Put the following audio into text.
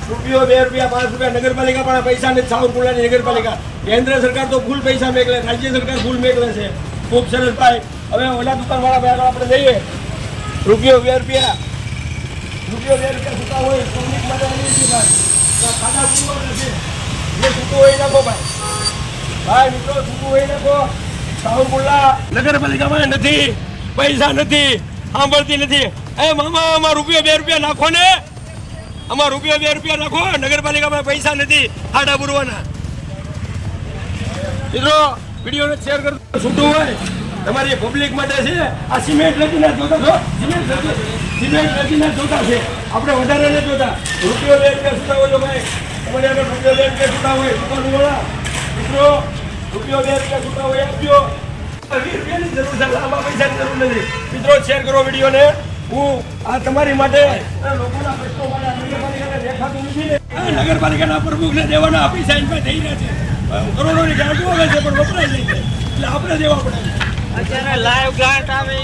રૂપિયો 2 રૂપિયા 5 રૂપિયા નગરપાલિકા પણ પૈસા નથી. સાવરકુંડલાની નગરપાલિકા કેન્દ્ર સરકાર તો ફૂલ પૈસા મેકલે, રાજ્ય સરકાર ફૂલ મેકલે છે. ખૂબ સરસ ભાઈ. હવે ઓલા દુકાનવાળા ભાઈ આપણે લઈએ. રૂપિયો 2 રૂપિયા છૂટા હોય પબ્લિક માટે નથી ભાઈ. ખાધા પૂરવા નથી. જે છૂટું હોય નાખો ભાઈ મિત્રો, છૂટું હોય નાખો. સાવરકુંડલા નગરપાલિકામાં નથી, પૈસા નથી, સાંભળતી નથી. એ મામા આમાં રૂપિયો 2 રૂપિયા નાખો ને, આમાં રૂપિયો 2 રૂપિયા નાખો. નગરપાલિકામાં પૈસા નથી ખાડા પૂરવાના. મિત્રો વિડીયોને શેર કરજો. છૂટું હોય તમારી પબ્લિક માટે છે. આ સિમેન્ટ લખીને જોતા છો, સિમેન્ટ લખીને જોતા છે. આપણે વધારે નથી જોતા. રૂપિયો 2 રૂપિયા છૂટા હોય તો ભાઈ તમારે આગળ રૂપિયો 2 રૂપિયા છૂટા હોય દુકાનવાળા મિત્રો, રૂપિયો 2 રૂપિયા છૂટા હોય આપજો. 20 રૂપિયાની જરૂર છે, લાંબા પૈસાની જરૂર નથી. મિત્રો શેર કરો વિડીયોને. હું આ તમારી માટે લોકોના પ્રશ્નો માટે નગરપાલિકાને દેખાતું નથી ને, નગરપાલિકાના પ્રમુખને દેવાના પૈસા એમ થઈ રહ્યા છે. કરોડોની ગાંઠો આવે છે પણ વપરાય જાય છે, એટલે આપણે દેવા પડે. અત્યારે લાઈવ ગાંઠ આવે